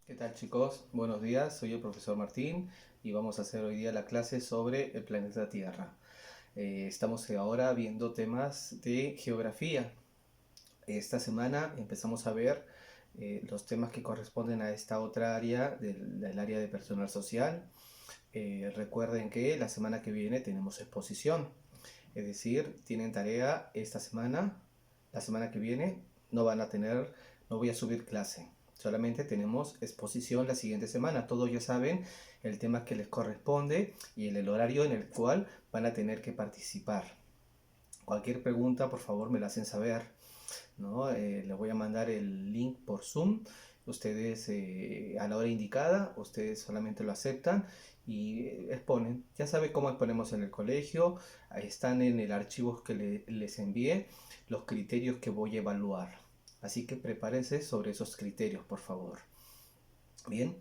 ¿Qué tal, chicos? Buenos días, soy el profesor Martín y vamos a hacer hoy día la clase sobre el planeta Tierra. Estamos ahora viendo temas de geografía. Esta semana empezamos a ver los temas que corresponden a esta otra área del área de personal social. Recuerden que la semana que viene tenemos exposición, es decir, tienen tarea esta semana, la semana que viene no voy a subir clase. Solamente tenemos exposición la siguiente semana. Todos ya saben el tema que les corresponde y el horario en el cual van a tener que participar. Cualquier pregunta, por favor, me la hacen saber, ¿no? Les voy a mandar el link por Zoom. Ustedes a la hora indicada, ustedes solamente lo aceptan y exponen. Ya saben cómo exponemos en el colegio. Ahí están en el archivo que les envié los criterios que voy a evaluar. Así que prepárense sobre esos criterios, por favor. Bien,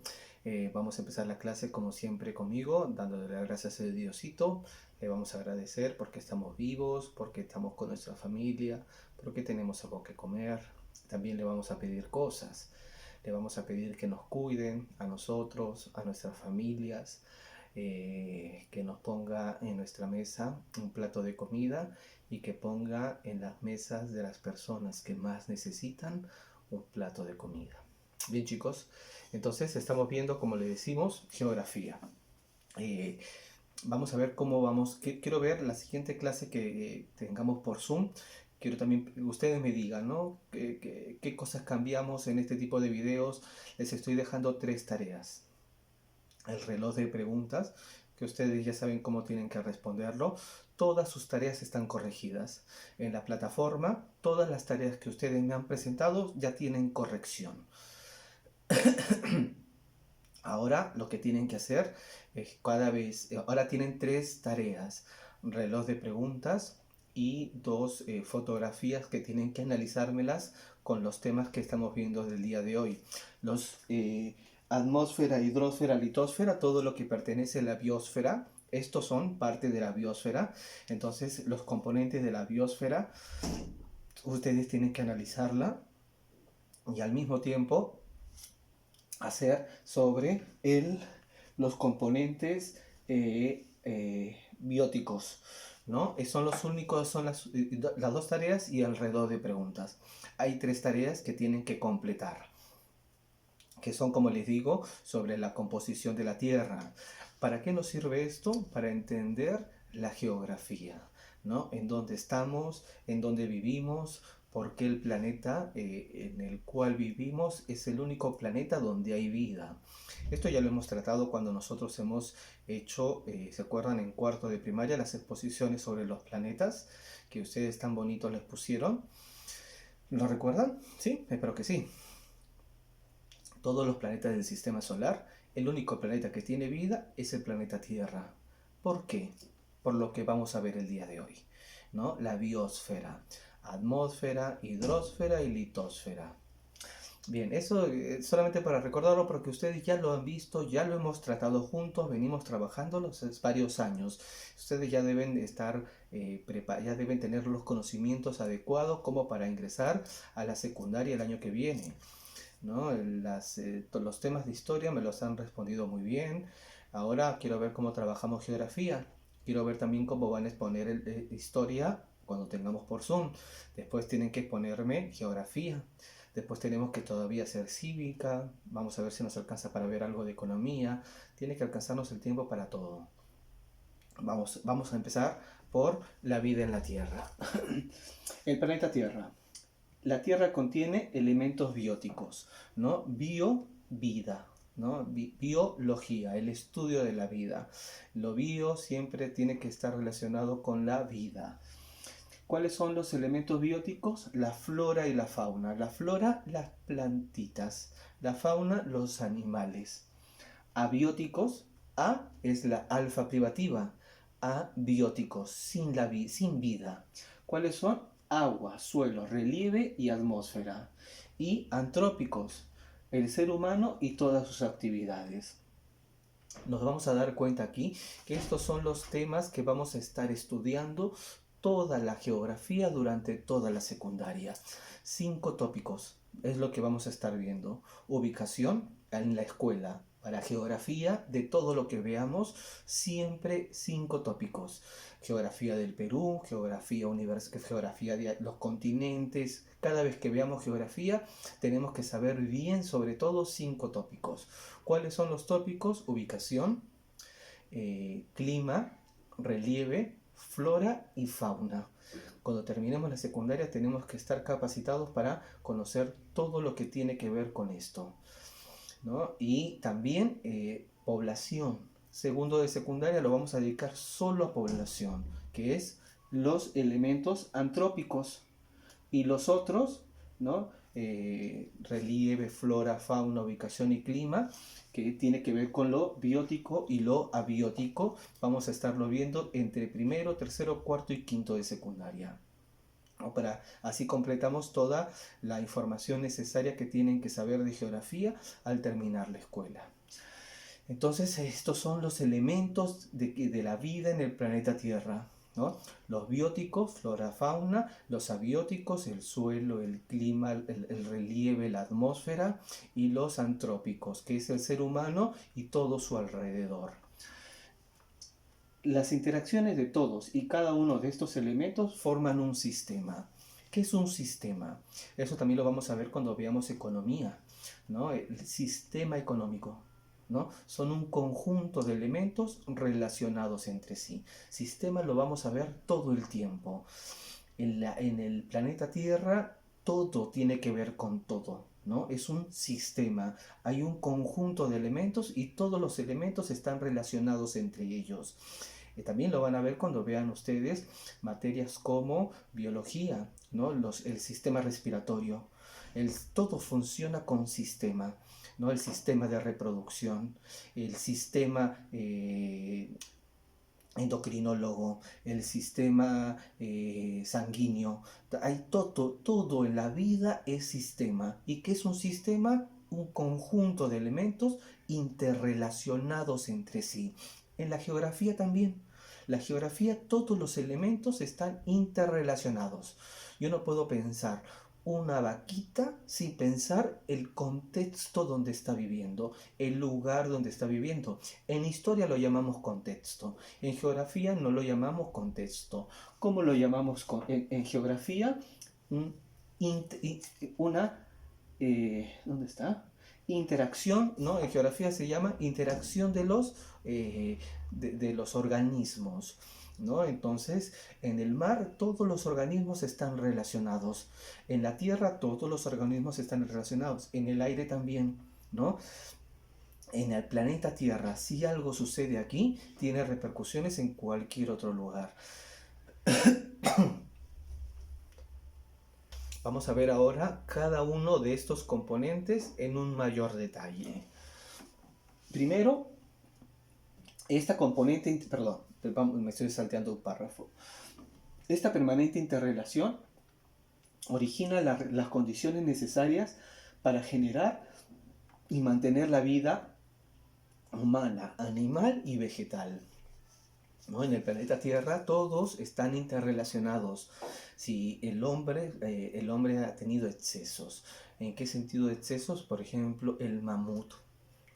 vamos a empezar la clase como siempre conmigo, dándole las gracias a Diosito. Le vamos a agradecer porque estamos vivos, porque estamos con nuestra familia, porque tenemos algo que comer. También le vamos a pedir cosas. Le vamos a pedir que nos cuiden a nosotros, a nuestras familias, que nos ponga en nuestra mesa un plato de comida y que ponga en las mesas de las personas que más necesitan un plato de comida. Bien, chicos, entonces estamos viendo, como le decimos, geografía. Eh, Vamos a ver cómo vamos. Quiero ver la siguiente clase que tengamos por Zoom. Quiero también que ustedes me digan, ¿no? ¿Qué cosas cambiamos en este tipo de videos? Les estoy dejando 3 tareas. El reloj de preguntas, que ustedes ya saben cómo tienen que responderlo. Todas sus tareas están corregidas. En la plataforma, todas las tareas que ustedes me han presentado ya tienen corrección. Ahora lo que tienen que hacer es ahora tienen 3 tareas, reloj de preguntas y 2 fotografías que tienen que analizármelas con los temas que estamos viendo del día de hoy. Los atmósfera, hidrosfera, litosfera, todo lo que pertenece a la biosfera, estos son parte de la biosfera. Entonces los componentes de la biosfera, ustedes tienen que analizarla y al mismo tiempo hacer sobre los componentes bióticos, ¿no? Son los únicos, son las 2 tareas y alrededor de preguntas. Hay 3 tareas que tienen que completar, que son, como les digo, sobre la composición de la Tierra. ¿Para qué nos sirve esto? Para entender la geografía, ¿no? En dónde estamos, en dónde vivimos, por qué el planeta en el cual vivimos es el único planeta donde hay vida. Esto ya lo hemos tratado cuando nosotros hemos hecho, ¿se acuerdan? En cuarto de primaria, las exposiciones sobre los planetas, que ustedes tan bonitos les pusieron. ¿Lo recuerdan? ¿Sí? Espero que sí. Todos los planetas del sistema solar, el único planeta que tiene vida es el planeta Tierra. ¿Por qué? Por lo que vamos a ver el día de hoy, ¿no? La biosfera, atmósfera, hidrosfera y litosfera. Bien, eso solamente para recordarlo porque ustedes ya lo han visto, ya lo hemos tratado juntos, venimos trabajándolo hace varios años. Ustedes ya deben estar ya deben tener los conocimientos adecuados como para ingresar a la secundaria el año que viene, ¿no? Los temas de historia me los han respondido muy bien. Ahora quiero ver cómo trabajamos geografía. Quiero ver también cómo van a exponer historia cuando tengamos por Zoom. Después tienen que exponerme geografía. Después tenemos que todavía hacer cívica. Vamos a ver si nos alcanza para ver algo de economía. Tiene que alcanzarnos el tiempo para todo. Vamos a empezar por la vida en la Tierra. El planeta Tierra. La Tierra contiene elementos bióticos, ¿no? Vida, ¿no? Biología, el estudio de la vida. Lo bio siempre tiene que estar relacionado con la vida. ¿Cuáles son los elementos bióticos? La flora y la fauna. La flora, las plantitas. La fauna, los animales. Abióticos, A es la alfa privativa. Abióticos, sin vida. ¿Cuáles son? Agua, suelo, relieve y atmósfera. Y antrópicos, el ser humano y todas sus actividades. Nos vamos a dar cuenta aquí que estos son los temas que vamos a estar estudiando toda la geografía durante toda la secundaria. 5 tópicos es lo que vamos a estar viendo. Ubicación en la escuela. Para geografía, de todo lo que veamos, siempre 5 tópicos. Geografía del Perú, geografía de los continentes. Cada vez que veamos geografía, tenemos que saber bien sobre todo 5 tópicos. ¿Cuáles son los tópicos? Ubicación, clima, relieve, flora y fauna. Cuando terminemos la secundaria tenemos que estar capacitados para conocer todo lo que tiene que ver con esto, ¿no? Y también población. Segundo de secundaria lo vamos a dedicar solo a población, que es los elementos antrópicos. Y los otros, ¿no? Relieve, flora, fauna, ubicación y clima, que tiene que ver con lo biótico y lo abiótico. Vamos a estarlo viendo entre primero, tercero, cuarto y quinto de secundaria. Así completamos toda la información necesaria que tienen que saber de geografía al terminar la escuela. Entonces, estos son los elementos de la vida en el planeta Tierra, ¿no? Los bióticos, flora, fauna; los abióticos, el suelo, el clima, el relieve, la atmósfera; y los antrópicos, que es el ser humano y todo su alrededor. Las interacciones de todos y cada uno de estos elementos forman un sistema. ¿Qué es un sistema? Eso también lo vamos a ver cuando veamos economía, ¿no? El sistema económico, ¿no? Son un conjunto de elementos relacionados entre sí. Sistema lo vamos a ver todo el tiempo. En el planeta Tierra todo tiene que ver con todo, ¿no? Es un sistema. Hay un conjunto de elementos y todos los elementos están relacionados entre ellos. También lo van a ver cuando vean ustedes materias como biología, ¿no? El sistema respiratorio. Todo funciona con sistema, ¿no? El sistema de reproducción, el sistema endocrinólogo, el sistema sanguíneo. Hay todo en la vida es sistema. ¿Y qué es un sistema? Un conjunto de elementos interrelacionados entre sí. En la geografía también. La geografía, todos los elementos están interrelacionados. Yo no puedo pensar una vaquita sin pensar el contexto donde está viviendo, el lugar donde está viviendo. En historia lo llamamos contexto, en geografía no lo llamamos contexto. ¿Cómo lo llamamos en geografía? ¿Dónde está? Interacción, ¿no? En geografía se llama interacción de los organismos, ¿no? Entonces, en el mar todos los organismos están relacionados, en la tierra todos los organismos están relacionados, en el aire también, ¿no? En el planeta Tierra, si algo sucede aquí, tiene repercusiones en cualquier otro lugar. Vamos a ver ahora cada uno de estos componentes en un mayor detalle. Primero, esta componente, perdón, me estoy salteando un párrafo. Esta permanente interrelación origina las condiciones necesarias para generar y mantener la vida humana, animal y vegetal, ¿no? En el planeta Tierra todos están interrelacionados. Si el hombre ha tenido excesos. ¿En qué sentido excesos? Por ejemplo, el mamut,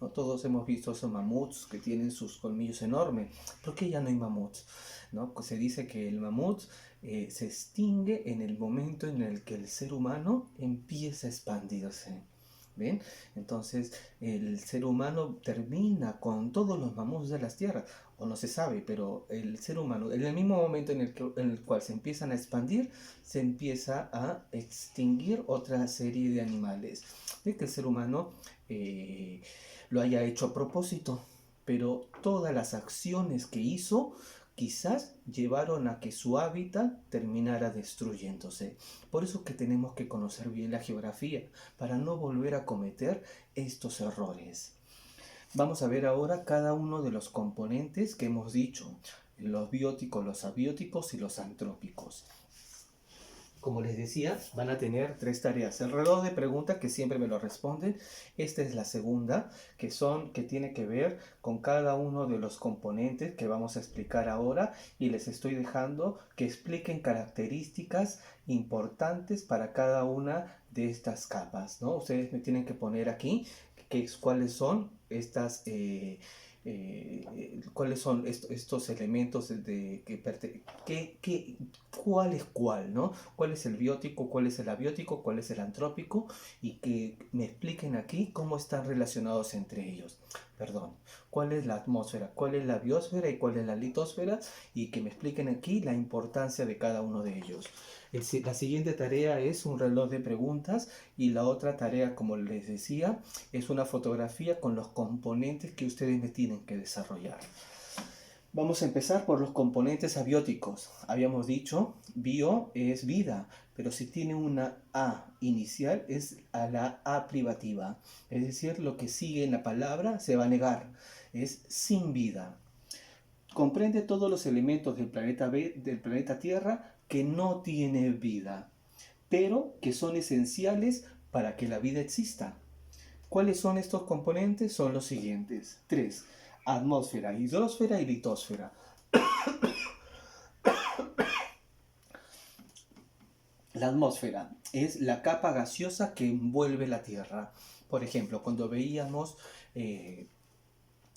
¿no? Todos hemos visto esos mamuts que tienen sus colmillos enormes. ¿Por qué ya no hay mamuts? ¿No? Pues se dice que el mamut se extingue en el momento en el que el ser humano empieza a expandirse. ¿Ven? Entonces el ser humano termina con todos los mamuts de las tierras, o no se sabe, pero el ser humano, en el mismo momento en el cual se empiezan a expandir, se empieza a extinguir otra serie de animales. Es que el ser humano lo haya hecho a propósito, pero todas las acciones que hizo quizás llevaron a que su hábitat terminara destruyéndose. Por eso que tenemos que conocer bien la geografía, para no volver a cometer estos errores. Vamos a ver ahora cada uno de los componentes que hemos dicho, los bióticos, los abióticos y los antrópicos. como les decía, van a tener tres tareas. El reloj de preguntas que siempre me lo responden. Esta es la segunda, que tiene que ver con cada uno de los componentes que vamos a explicar ahora y les estoy dejando que expliquen características importantes para cada una de estas capas, ¿no? Ustedes me tienen que poner aquí cuáles son estas cuáles son estos elementos cuál es cuál, ¿no? ¿Cuál es el biótico, cuál es el abiótico, cuál es el antrópico? Y que me expliquen aquí cómo están relacionados entre ellos. Perdón, ¿cuál es la atmósfera, cuál es la biosfera y cuál es la litosfera? Y que me expliquen aquí la importancia de cada uno de ellos. La siguiente tarea es un reloj de preguntas y la otra tarea, como les decía, es una fotografía con los componentes que ustedes me tienen que desarrollar. Vamos a empezar por los componentes abióticos. Habíamos dicho, bio es vida, pero si tiene una A inicial es a la A privativa. Es decir, lo que sigue en la palabra se va a negar. Es sin vida. Comprende todos los elementos del planeta Tierra que no tiene vida, pero que son esenciales para que la vida exista. ¿Cuáles son estos componentes? Son los siguientes. 3. Atmósfera, hidrosfera y litosfera. La atmósfera es la capa gaseosa que envuelve la Tierra. Por ejemplo, cuando veíamos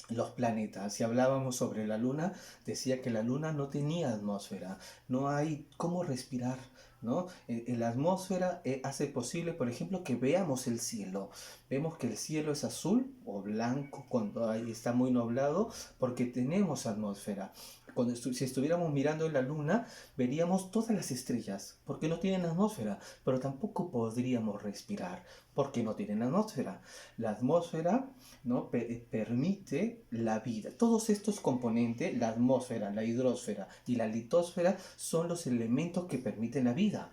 los planetas, si hablábamos sobre la Luna, decía que la Luna no tenía atmósfera, no hay cómo respirar, ¿no? La atmósfera hace posible, por ejemplo, que veamos el cielo. Vemos que el cielo es azul o blanco cuando está muy nublado porque tenemos atmósfera. Si estuviéramos mirando en la luna, veríamos todas las estrellas, porque no tienen atmósfera, pero tampoco podríamos respirar, porque no tienen atmósfera. La atmósfera, ¿no? permite la vida. Todos estos componentes, la atmósfera, la hidrosfera y la litosfera, son los elementos que permiten la vida.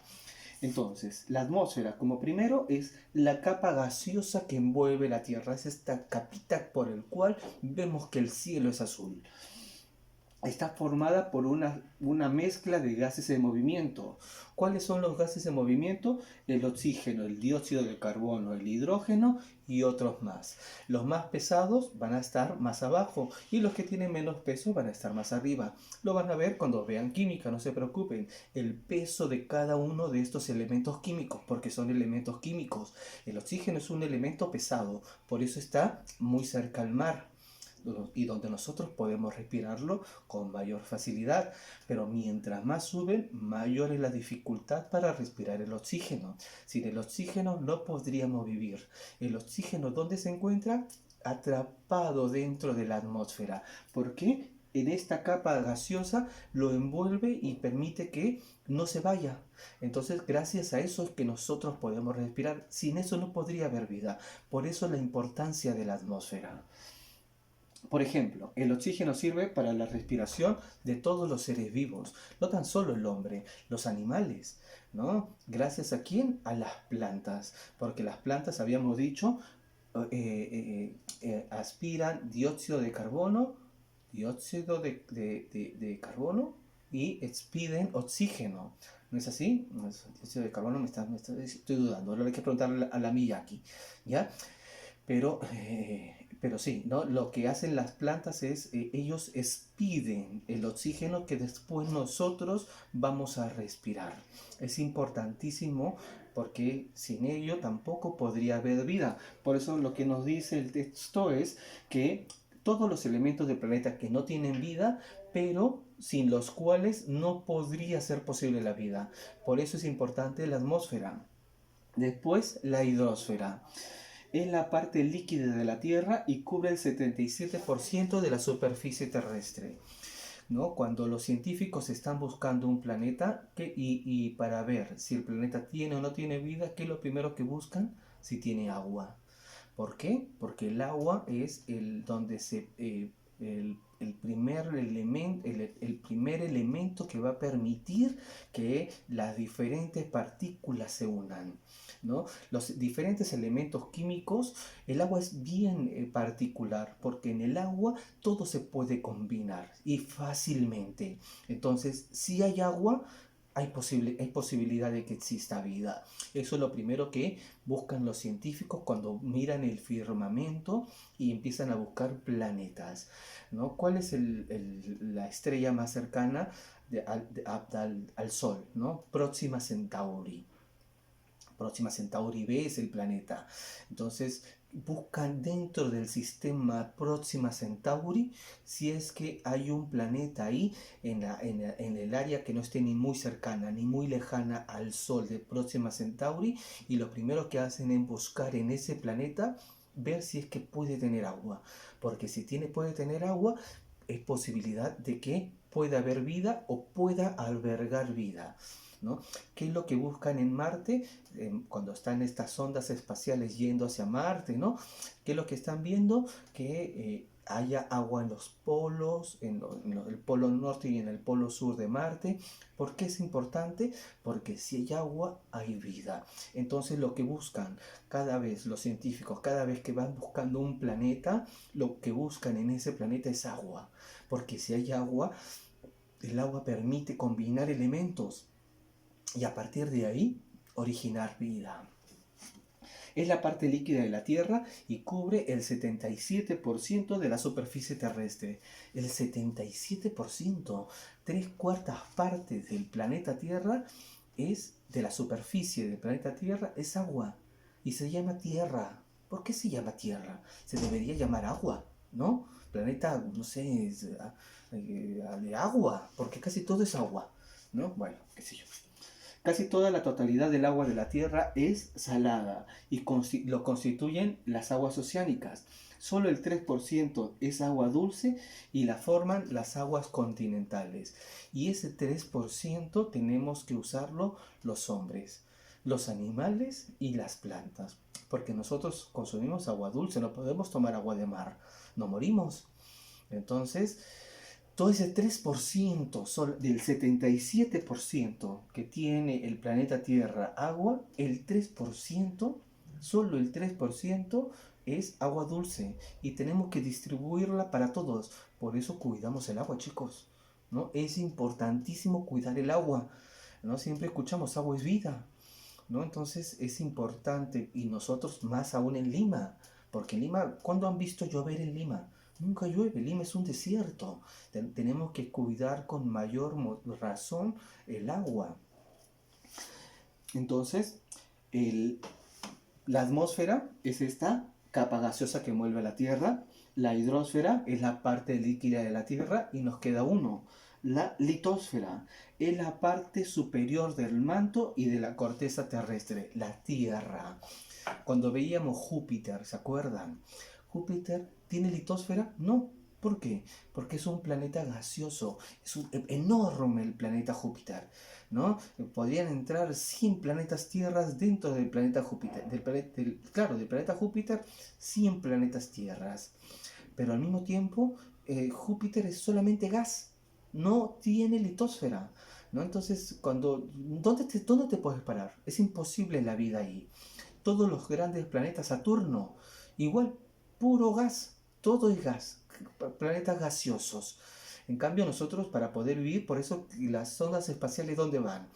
Entonces, la atmósfera, como primero, es la capa gaseosa que envuelve la Tierra. Es esta capita por el cual vemos que el cielo es azul. Está formada por una mezcla de gases en movimiento. ¿Cuáles son los gases en movimiento? El oxígeno, el dióxido de carbono, el hidrógeno y otros más. Los más pesados van a estar más abajo y los que tienen menos peso van a estar más arriba. Lo van a ver cuando vean química, no se preocupen. El peso de cada uno de estos elementos químicos, porque son elementos químicos. El oxígeno es un elemento pesado, por eso está muy cerca al mar y donde nosotros podemos respirarlo con mayor facilidad, pero mientras más suben, mayor es la dificultad para respirar el oxígeno. Sin el oxígeno no podríamos vivir. El oxígeno, ¿dónde se encuentra? Atrapado dentro de la atmósfera. ¿Por qué? En esta capa gaseosa lo envuelve y permite que no se vaya. Entonces, gracias a eso es que nosotros podemos respirar. Sin eso no podría haber vida. Por eso la importancia de la atmósfera. Por ejemplo, el oxígeno sirve para la respiración de todos los seres vivos, no tan solo el hombre, los animales, ¿no? ¿Gracias a quién? A las plantas, porque las plantas, habíamos dicho, aspiran dióxido de carbono y expiden oxígeno. ¿No es así? No, dióxido de carbono estoy dudando, ahora hay que preguntarle a la Miyaki, ¿ya? Pero sí, ¿no? Lo que hacen las plantas es, ellos expiden el oxígeno que después nosotros vamos a respirar. Es importantísimo porque sin ello tampoco podría haber vida. Por eso lo que nos dice el texto es que todos los elementos del planeta que no tienen vida, pero sin los cuales no podría ser posible la vida. Por eso es importante la atmósfera. Después, la hidrosfera. Es la parte líquida de la Tierra y cubre el 77% de la superficie terrestre, ¿no? Cuando los científicos están buscando un planeta y para ver si el planeta tiene o no tiene vida, ¿qué es lo primero que buscan? Si tiene agua. ¿Por qué? Porque el agua es el primer elemento que va a permitir que las diferentes partículas se unan, ¿no? Los diferentes elementos químicos, el agua es bien particular porque en el agua todo se puede combinar y fácilmente. Entonces, si hay agua, hay posibilidad de que exista vida. Eso es lo primero que buscan los científicos cuando miran el firmamento y empiezan a buscar planetas, ¿no? ¿Cuál es la estrella más cercana al Sol, ¿no? Próxima Centauri. Próxima Centauri B es el planeta. Entonces buscan dentro del sistema Próxima Centauri si es que hay un planeta ahí en el área que no esté ni muy cercana ni muy lejana al Sol de Próxima Centauri, y lo primero que hacen es buscar en ese planeta ver si es que puede tener agua, porque si puede tener agua es posibilidad de que pueda haber vida o pueda albergar vida, ¿no? ¿Qué es lo que buscan en Marte cuando están estas sondas espaciales yendo hacia Marte, ¿no? ¿Qué es lo que están viendo? Que haya agua en los polos, el polo norte y en el polo sur de Marte. ¿Por qué es importante? Porque si hay agua, hay vida. Entonces lo que buscan cada vez los científicos, cada vez que van buscando un planeta, lo que buscan en ese planeta es agua. Porque si hay agua, el agua permite combinar elementos y a partir de ahí originar vida. Es la parte líquida de la Tierra y cubre el 77% de la superficie terrestre. El 77%, 3/4 partes del planeta Tierra de la superficie del planeta Tierra es agua y se llama Tierra. ¿Por qué se llama Tierra? Se debería llamar agua, ¿no? Planeta, no sé, de agua, porque casi todo es agua, ¿no? Bueno, qué sé yo. Casi toda la totalidad del agua de la Tierra es salada y lo constituyen las aguas oceánicas. Solo el 3% es agua dulce y la forman las aguas continentales. Y ese 3% tenemos que usarlo los hombres, los animales y las plantas. Porque nosotros consumimos agua dulce, no podemos tomar agua de mar, no morimos. Entonces, todo ese 3% del 77% que tiene el planeta Tierra agua, el 3%, solo el 3% es agua dulce y tenemos que distribuirla para todos. Por eso cuidamos el agua, chicos, ¿no? Es importantísimo cuidar el agua, ¿no? Siempre escuchamos agua es vida, ¿no? Entonces es importante, y nosotros más aún en Lima, porque en Lima, ¿cuándo han visto llover en Lima? Nunca llueve, Lima es un desierto. Tenemos que cuidar con mayor razón el agua. Entonces, la atmósfera es esta capa gaseosa que envuelve la Tierra. La hidrosfera es la parte líquida de la Tierra y nos queda uno. La litosfera es la parte superior del manto y de la corteza terrestre, la Tierra. Cuando veíamos Júpiter, ¿se acuerdan? ¿Júpiter tiene litosfera? No. ¿Por qué? Porque es un planeta gaseoso. Es enorme el planeta Júpiter, ¿no? Podrían entrar 100 planetas tierras dentro del planeta Júpiter. Del planeta Júpiter, 100 planetas tierras. Pero al mismo tiempo, Júpiter es solamente gas. No tiene litosfera, ¿no? Entonces, ¿dónde te puedes parar? Es imposible la vida ahí. Todos los grandes planetas, Saturno, igual, puro gas, todo es gas, planetas gaseosos. En cambio nosotros, para poder vivir, por eso las sondas espaciales, ¿dónde van?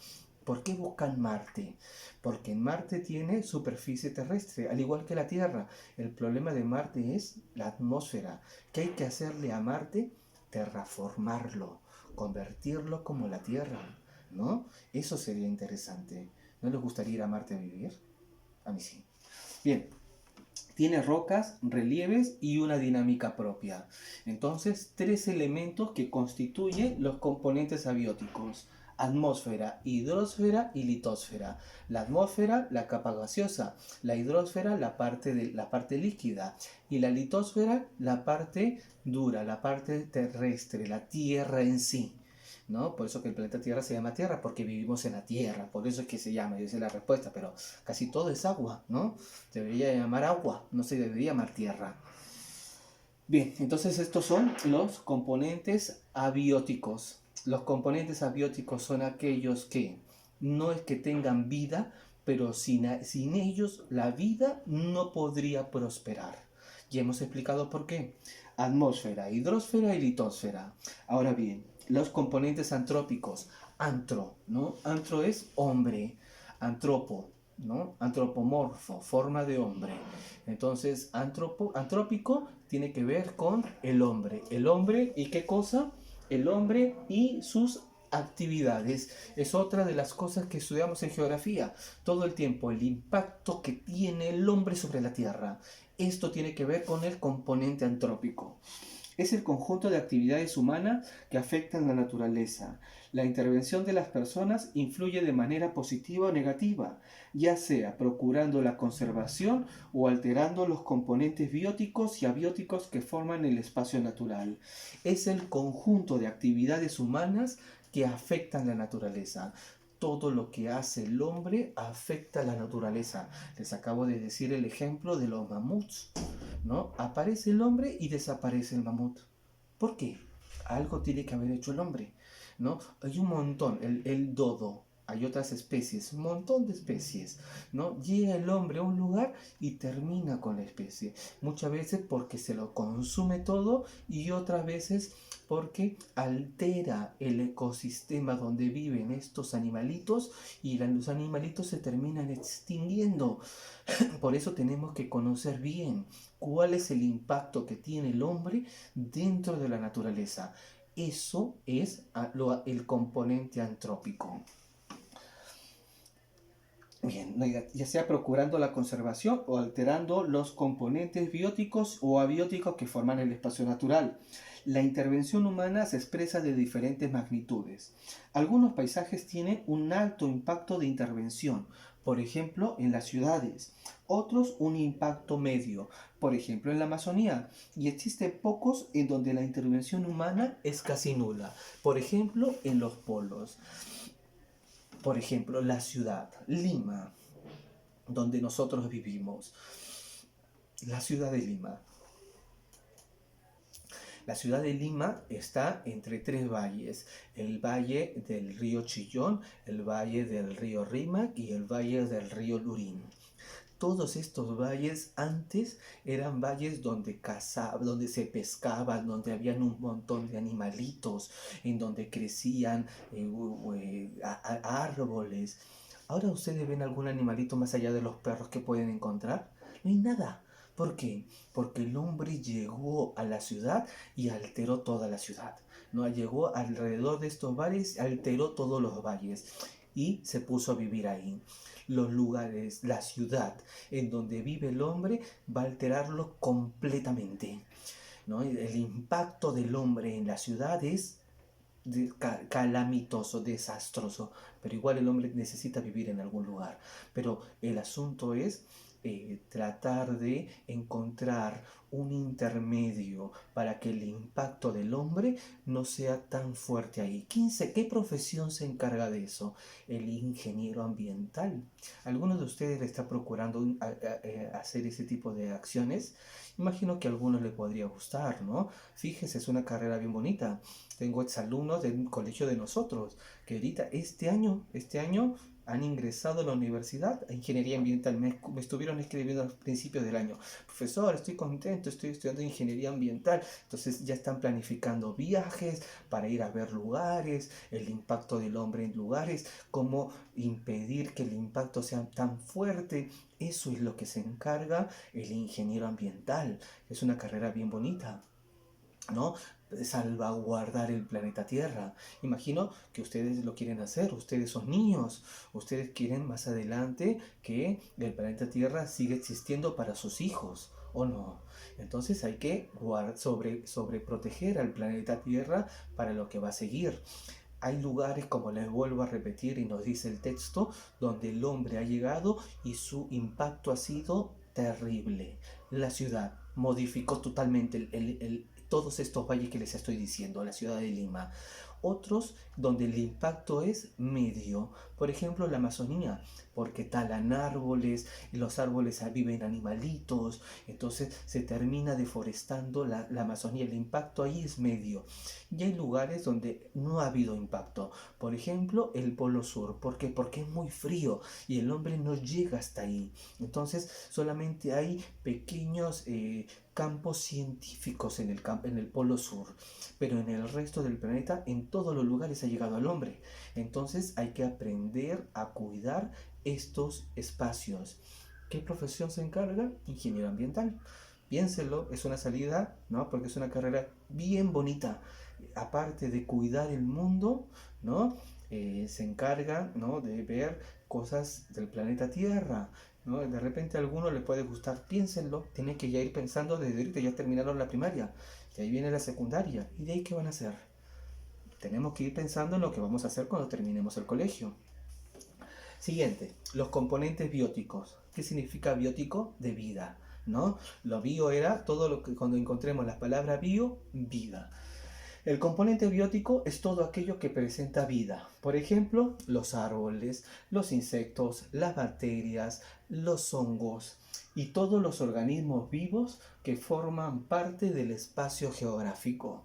¿Por qué buscan Marte? Porque Marte tiene superficie terrestre, al igual que la Tierra. El problema de Marte es la atmósfera. ¿Qué hay que hacerle a Marte? Terraformarlo, convertirlo como la Tierra, ¿no? Eso sería interesante. ¿No les gustaría ir a Marte a vivir? A mí sí. Bien, tiene rocas, relieves y una dinámica propia. Entonces, 3 elementos que constituyen los componentes abióticos: atmósfera, hidrosfera y litosfera. La atmósfera, la capa gaseosa; la hidrosfera, la parte líquida; y la litosfera, la parte dura, la parte terrestre, la tierra en sí, ¿no? Por eso que el planeta Tierra se llama Tierra, porque vivimos en la Tierra, por eso es que se llama, esa es la respuesta, pero casi todo es agua, ¿no? Se debería llamar agua, no se debería llamar Tierra. Bien, entonces estos son los componentes abióticos. Los componentes abióticos son aquellos que no es que tengan vida, pero sin ellos la vida no podría prosperar. Ya hemos explicado por qué. Atmósfera, hidrosfera y litosfera. Ahora bien, los componentes antrópicos. antro, ¿no? Antro es hombre, antropo, ¿no? Antropomorfo, forma de hombre. Entonces, antrópico tiene que ver con el hombre. El hombre y qué cosa? El hombre y sus actividades. Es otra de las cosas que estudiamos en geografía. Todo el tiempo, el impacto que tiene el hombre sobre la Tierra. Esto tiene que ver con el componente antrópico. Es el conjunto de actividades humanas que afectan la naturaleza. La intervención de las personas influye de manera positiva o negativa, ya sea procurando la conservación o alterando los componentes bióticos y abióticos que forman el espacio natural. Es el conjunto de actividades humanas que afectan la naturaleza. Todo lo que hace el hombre afecta a la naturaleza. Les acabo de decir el ejemplo de los mamuts, ¿no? Aparece el hombre y desaparece el mamut. ¿Por qué? Algo tiene que haber hecho el hombre, ¿no? Hay un montón, el dodo, hay otras especies, un montón de especies, ¿no? Llega el hombre a un lugar y termina con la especie. Muchas veces porque se lo consume todo y otras veces porque altera el ecosistema donde viven estos animalitos y los animalitos se terminan extinguiendo. Por eso tenemos que conocer bien cuál es el impacto que tiene el hombre dentro de la naturaleza. Eso es el componente antrópico. Bien, ya sea procurando la conservación o alterando los componentes bióticos o abióticos que forman el espacio natural. La intervención humana se expresa de diferentes magnitudes. Algunos paisajes tienen un alto impacto de intervención, por ejemplo, en las ciudades. Otros un impacto medio, por ejemplo, en la Amazonía. Y existen pocos en donde la intervención humana es casi nula, por ejemplo, en los polos. Por ejemplo, la ciudad, Lima, donde nosotros vivimos. La ciudad de Lima. La ciudad de Lima está entre tres valles, el valle del río Chillón, el valle del río Rímac y el valle del río Lurín. Todos estos valles antes eran valles donde donde se pescaba, donde habían un montón de animalitos, en donde crecían árboles. ¿Ahora ustedes ven algún animalito más allá de los perros que pueden encontrar? No hay nada. ¿Por qué? Porque el hombre llegó a la ciudad y alteró toda la ciudad. ¿No? Llegó alrededor de estos valles, alteró todos los valles y se puso a vivir ahí. Los lugares, la ciudad en donde vive el hombre va a alterarlo completamente, ¿no? El impacto del hombre en la ciudad es calamitoso, desastroso, pero igual el hombre necesita vivir en algún lugar. Pero el asunto es tratar de encontrar un intermedio para que el impacto del hombre no sea tan fuerte ahí. ¿Qué profesión se encarga de eso? El ingeniero ambiental. ¿Alguno de ustedes le está procurando hacer ese tipo de acciones? Imagino que a algunos les podría gustar, ¿no? Fíjese, es una carrera bien bonita. Tengo exalumnos del colegio de nosotros que ahorita este año han ingresado a la universidad a ingeniería ambiental. Me estuvieron escribiendo al principio del año: profesor, estoy contento, estoy estudiando ingeniería ambiental. Entonces ya están planificando viajes para ir a ver lugares, el impacto del hombre en lugares, cómo impedir que el impacto sea tan fuerte. Eso es lo que se encarga el ingeniero ambiental. Es una carrera bien bonita, ¿no? Salvaguardar el planeta Tierra. Imagino que ustedes lo quieren hacer, ustedes son niños, ustedes quieren más adelante que el planeta Tierra siga existiendo para sus hijos, ¿o no? Entonces hay que sobreproteger al planeta Tierra para lo que va a seguir. Hay lugares, como les vuelvo a repetir y nos dice el texto, donde el hombre ha llegado y su impacto ha sido terrible. La ciudad modificó totalmente todos estos valles que les estoy diciendo, la ciudad de Lima. Otros donde el impacto es medio, por ejemplo la Amazonía, porque talan árboles, y los árboles viven animalitos, entonces se termina deforestando la Amazonía, el impacto ahí es medio. Y hay lugares donde no ha habido impacto, por ejemplo el Polo Sur. ¿Por qué? Porque es muy frío y el hombre no llega hasta ahí, entonces solamente hay pequeños campos científicos en el polo sur, pero en el resto del planeta, en todos los lugares ha llegado el hombre. Entonces hay que aprender a cuidar estos espacios. ¿Qué profesión se encarga? Ingeniero ambiental. Piénselo, es una salida, ¿no? Porque es una carrera bien bonita. Aparte de cuidar el mundo, ¿no? Se encarga, ¿no? De ver cosas del planeta Tierra, ¿no? De repente a alguno le puede gustar, piénsenlo, tienen que ya ir pensando desde ahorita, ya terminaron la primaria, y ahí viene la secundaria, ¿y de ahí qué van a hacer? Tenemos que ir pensando en lo que vamos a hacer cuando terminemos el colegio. Siguiente, los componentes bióticos. ¿Qué significa biótico? De vida, ¿no? Lo bio era todo lo que cuando encontremos la palabra bio, vida. El componente biótico es todo aquello que presenta vida. Por ejemplo, los árboles, los insectos, las bacterias, los hongos y todos los organismos vivos que forman parte del espacio geográfico.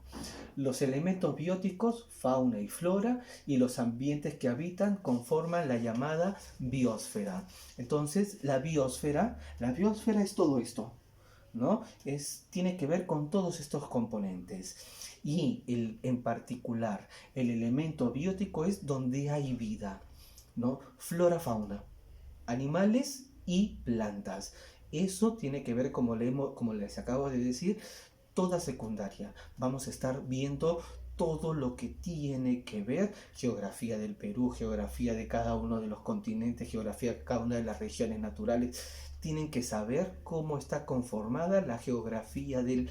Los elementos bióticos, fauna y flora, y los ambientes que habitan conforman la llamada biosfera. Entonces, la biosfera es todo esto, ¿no? Tiene que ver con todos estos componentes. Y en particular, el elemento biótico es donde hay vida, ¿no? Flora, fauna, animales y plantas. Eso tiene que ver, como les acabo de decir, toda secundaria. Vamos a estar viendo todo lo que tiene que ver, geografía del Perú, geografía de cada uno de los continentes, geografía de cada una de las regiones naturales. Tienen que saber cómo está conformada la geografía del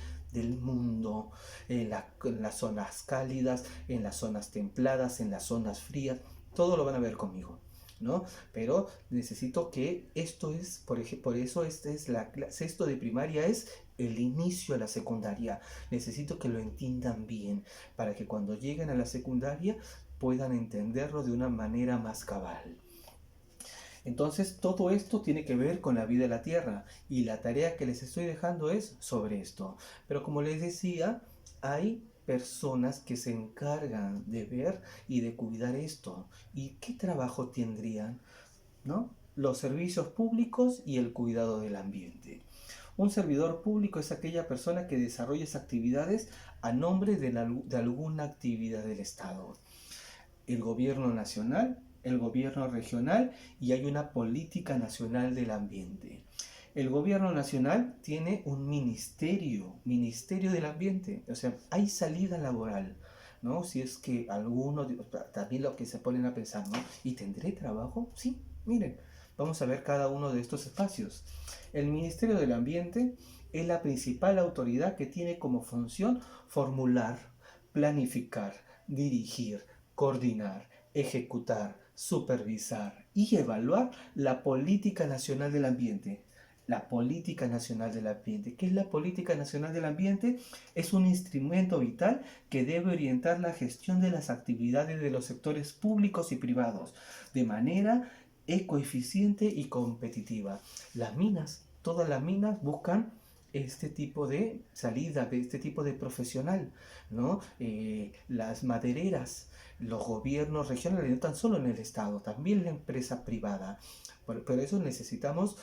mundo, en las zonas cálidas, en las zonas templadas, en las zonas frías. Todo lo van a ver conmigo, ¿no? Pero necesito que esto es, por eso sexto de primaria es el inicio a la secundaria. Necesito que lo entiendan bien para que cuando lleguen a la secundaria puedan entenderlo de una manera más cabal. Entonces todo esto tiene que ver con la vida de la Tierra y la tarea que les estoy dejando es sobre esto. Pero como les decía, hay personas que se encargan de ver y de cuidar esto. ¿Y qué trabajo tendrían? ¿No? Los servicios públicos y el cuidado del ambiente. Un servidor público es aquella persona que desarrolla esas actividades a nombre de alguna actividad del Estado. El gobierno nacional, el gobierno regional y hay una política nacional del ambiente. El gobierno nacional tiene un ministerio del ambiente, o sea, hay salida laboral, ¿no? Si es que alguno, también lo que se ponen a pensar, ¿no? ¿Y tendré trabajo? Sí, miren, vamos a ver cada uno de estos espacios. El Ministerio del Ambiente es la principal autoridad que tiene como función formular, planificar, dirigir, coordinar, ejecutar, supervisar y evaluar la política nacional del ambiente. La política nacional del ambiente. ¿Qué es la política nacional del ambiente? Es un instrumento vital que debe orientar la gestión de las actividades de los sectores públicos y privados de manera ecoeficiente y competitiva. Las minas, todas las minas buscan este tipo de salida, de este tipo de profesional, ¿no? Las madereras, los gobiernos regionales, no tan solo en el Estado, también la empresa privada. Por eso necesitamos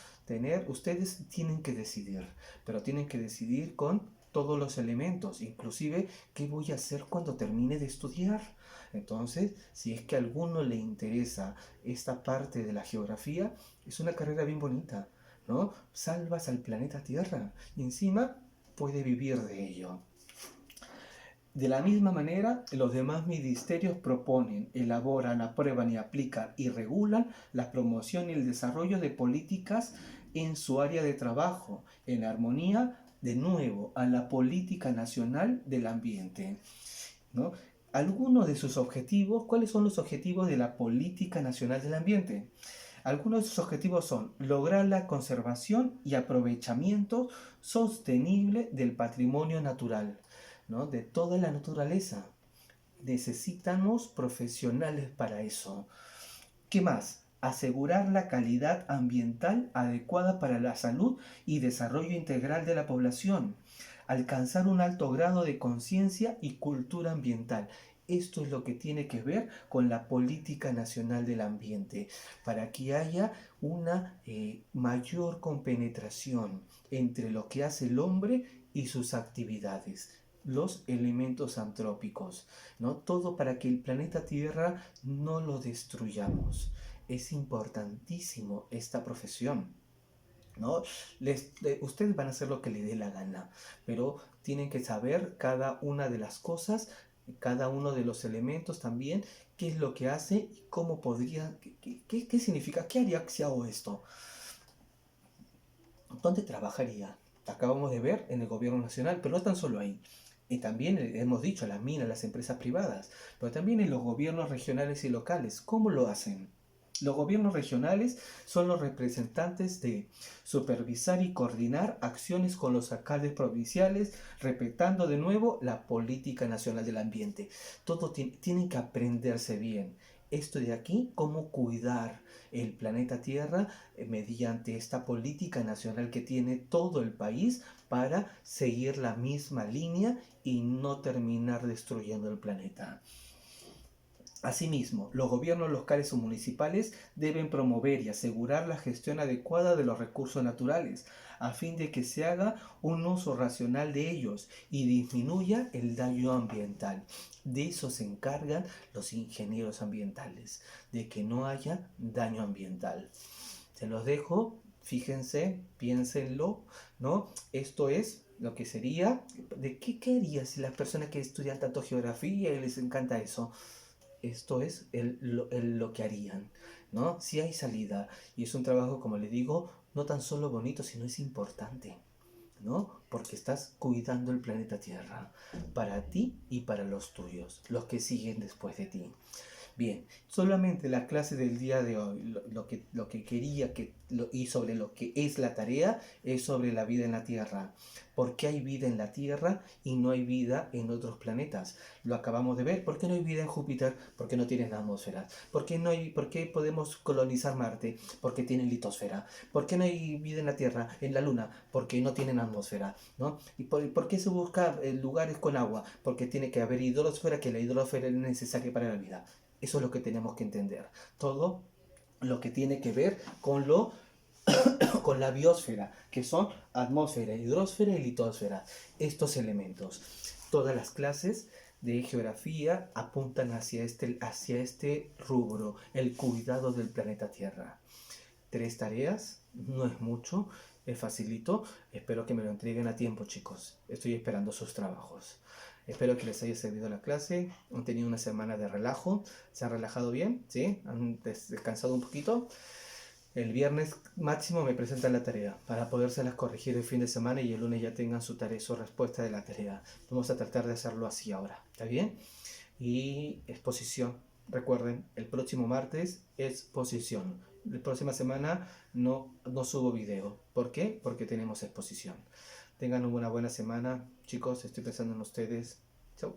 ustedes tienen que decidir, pero tienen que decidir con todos los elementos, inclusive qué voy a hacer cuando termine de estudiar. Entonces, si es que a alguno le interesa esta parte de la geografía, es una carrera bien bonita, ¿no? Salvas al planeta Tierra y encima puede vivir de ello. De la misma manera, los demás ministerios proponen, elaboran, aprueban y aplican y regulan la promoción y el desarrollo de políticas en su área de trabajo, en armonía, de nuevo, a la política nacional del ambiente, ¿no? Algunos de sus objetivos, ¿cuáles son los objetivos de la política nacional del ambiente? Algunos de sus objetivos son lograr la conservación y aprovechamiento sostenible del patrimonio natural, ¿no? De toda la naturaleza. Necesitamos profesionales para eso. ¿Qué más? Asegurar la calidad ambiental adecuada para la salud y desarrollo integral de la población. Alcanzar un alto grado de conciencia y cultura ambiental. Esto es lo que tiene que ver con la política nacional del ambiente, para que haya una mayor compenetración entre lo que hace el hombre y sus actividades, los elementos antrópicos, ¿no? Todo para que el planeta Tierra no lo destruyamos. Es importantísimo esta profesión, ¿no? Ustedes van a hacer lo que les dé la gana, pero tienen que saber cada una de las cosas, cada uno de los elementos también, qué es lo que hace y cómo podría, qué significa, qué haría si hago esto, dónde trabajaría. Acabamos de ver en el gobierno nacional, pero no tan solo ahí. Y también hemos dicho, las minas, las empresas privadas, pero también en los gobiernos regionales y locales. ¿Cómo lo hacen? Los gobiernos regionales son los representantes de supervisar y coordinar acciones con los alcaldes provinciales, respetando de nuevo la política nacional del ambiente. Todo tienen que aprenderse bien. Esto de aquí, cómo cuidar el planeta Tierra mediante esta política nacional que tiene todo el país para seguir la misma línea y no terminar destruyendo el planeta. Asimismo, los gobiernos locales o municipales deben promover y asegurar la gestión adecuada de los recursos naturales, a fin de que se haga un uso racional de ellos y disminuya el daño ambiental. De eso se encargan los ingenieros ambientales, de que no haya daño ambiental. Se los dejo, fíjense, piénsenlo, ¿no? Esto es lo que sería, ¿de qué haría si las personas que estudian tanto geografía y les encanta eso? Esto es lo que harían, ¿no? Si hay salida y es un trabajo, como le digo, no tan solo bonito, sino es importante, ¿no? Porque estás cuidando el planeta Tierra para ti y para los tuyos, los que siguen después de ti. Bien, solamente la clase del día de hoy, lo que quería y sobre lo que es la tarea, es sobre la vida en la Tierra. ¿Por qué hay vida en la Tierra y no hay vida en otros planetas? Lo acabamos de ver. ¿Por qué no hay vida en Júpiter? Porque no tienen atmósfera. ¿Por qué podemos colonizar Marte? Porque tienen litosfera. ¿Por qué no hay vida en la Tierra, en la Luna? Porque no tienen atmósfera, ¿no? ¿Y por qué se busca lugares con agua? Porque tiene que haber hidrosfera, que la hidrosfera es necesaria para la vida. Eso es lo que tenemos que entender. Todo lo que tiene que ver con la biosfera, que son atmósfera, hidrosfera y litosfera. Estos elementos. Todas las clases de geografía apuntan hacia este rubro, el cuidado del planeta Tierra. 3 tareas, no es mucho, es facilito. Espero que me lo entreguen a tiempo, chicos. Estoy esperando sus trabajos. Espero que les haya servido la clase. Han tenido una semana de relajo. ¿Se han relajado bien? ¿Sí? ¿Han descansado un poquito? El viernes máximo me presentan la tarea para podérselas corregir el fin de semana y el lunes ya tengan su tarea, su respuesta de la tarea. Vamos a tratar de hacerlo así ahora. ¿Está bien? Y exposición. Recuerden, el próximo martes exposición. La próxima semana no subo video. ¿Por qué? Porque tenemos exposición. Tengan una buena semana. Chicos, estoy pensando en ustedes. Chau.